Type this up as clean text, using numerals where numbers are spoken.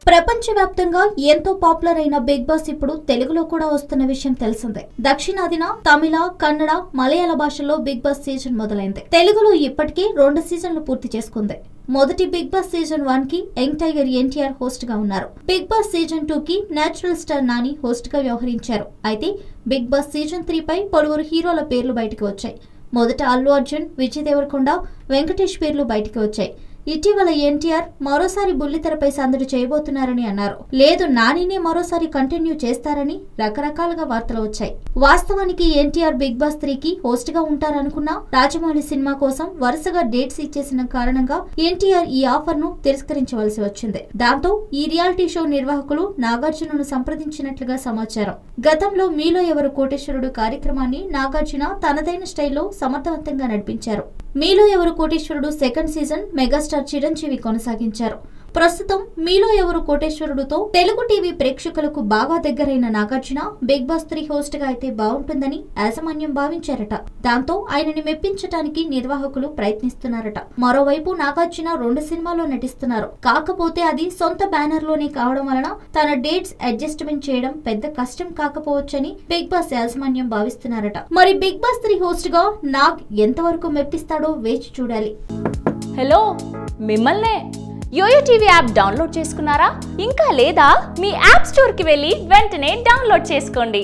ప్రపంచవ్యాప్తంగా ఎంతో పాపులర్ అయిన బిగ్ బాస్ ఇప్పుడు తెలుగులో కూడా వస్తున్న విషయం తెలిసిందే. దక్షిణాదిన తమిళ, కన్నడ, మలయాళ భాషల్లో బిగ్ బాస్ సీజన్ మొదలైంది. తెలుగులో ఇప్పటికే 2 సీజన్లు పూర్తి చేసుకుంది. మొదటి బిగ్ బాస్ సీజన్ 1 కి యంగ్ టైగర్ ఎన్టీఆర్ హోస్ట్ గా ఉన్నారు. బిగ్ బాస్ సీజన్ 2 కి నేచురల్ స్టార్ నాని హోస్ట్ గా వ్యవహరించారు. అయితే బిగ్ బాస్ సీజన్ 3 పై పలువురు హీరోల పేర్లు బయటకు వచ్చాయి. మొదట అల్లు అర్జున్, విజయ్ దేవరకొండ, వెంకటేష్ పేర్లు బయటకు వచ్చాయి. ఇటీవల ఎన్టీఆర్ మరోసారి బుల్లితెరపై సందడి చేయబోతున్నారని అన్నారు. లేదు, నానినే మరోసారి కంటిన్యూ చేస్తారని రకరకాలుగా వార్తలు వచ్చాయి. వాస్తవానికి ఎన్టీఆర్ బిగ్ బాస్ 3 కి హోస్ట్ గా ఉంటారనుకున్న రాజమౌళి సినిమా కోసం వరుసగా డేట్స్ ఇచ్చేసిన కారణంగా ఎన్టీఆర్ ఈ ఆఫర్ ను తిరస్కరించవలసి వచ్చింది. దాంతో ఈ రియాలిటీ షో నిర్వాహకులు నాగార్జునను సంప్రదించినట్లుగా సమాచారం. గతంలో మీలో ఎవరు కోటేశ్వరుడు కార్యక్రమాన్ని నాగార్జున తనదైన స్టైల్లో సమర్థవంతంగా నడిపించారు. మీలో ఎవరు కోటేశ్వరుడు సెకండ్ సీజన్ మెగాస్టార్ చిరంజీవి కొనసాగించారు. ప్రస్తుతం మీలో ఎవరు కోటేశ్వరుడుతో తెలుగు టీవీ ప్రేక్షకులకు బాగా దగ్గరైన నాగార్జున బిగ్ బాస్ 3 హోస్ట్ గా అయితే బాగుంటుందని యాజమాన్యం భావించారట. దాంతో ఆయనని మెప్పించడానికి నిర్వాహకులు ప్రయత్నిస్తున్నారట. మరోవైపు నాగార్జున 2 సినిమాల్లో నటిస్తున్నారు. కాకపోతే అది సొంత బ్యానర్ లోనే కావడం వలన తన డేట్స్ అడ్జస్ట్మెంట్ చేయడం పెద్ద కష్టం కాకపోవచ్చని బిగ్ బాస్ యాజమాన్యం భావిస్తున్నారట. మరి బిగ్ బాస్ 3 హోస్ట్ గా నాగ్ ఎంతవరకు మెప్పిస్తాడో వేచి చూడాలి. హలో, మిమ్మల్నే యోయో టీవీ యాప్ డౌన్లోడ్ చేసుకున్నారా? ఇంకా లేదా? మీ యాప్ స్టోర్ కి వెళ్ళి వెంటనే డౌన్లోడ్ చేసుకోండి.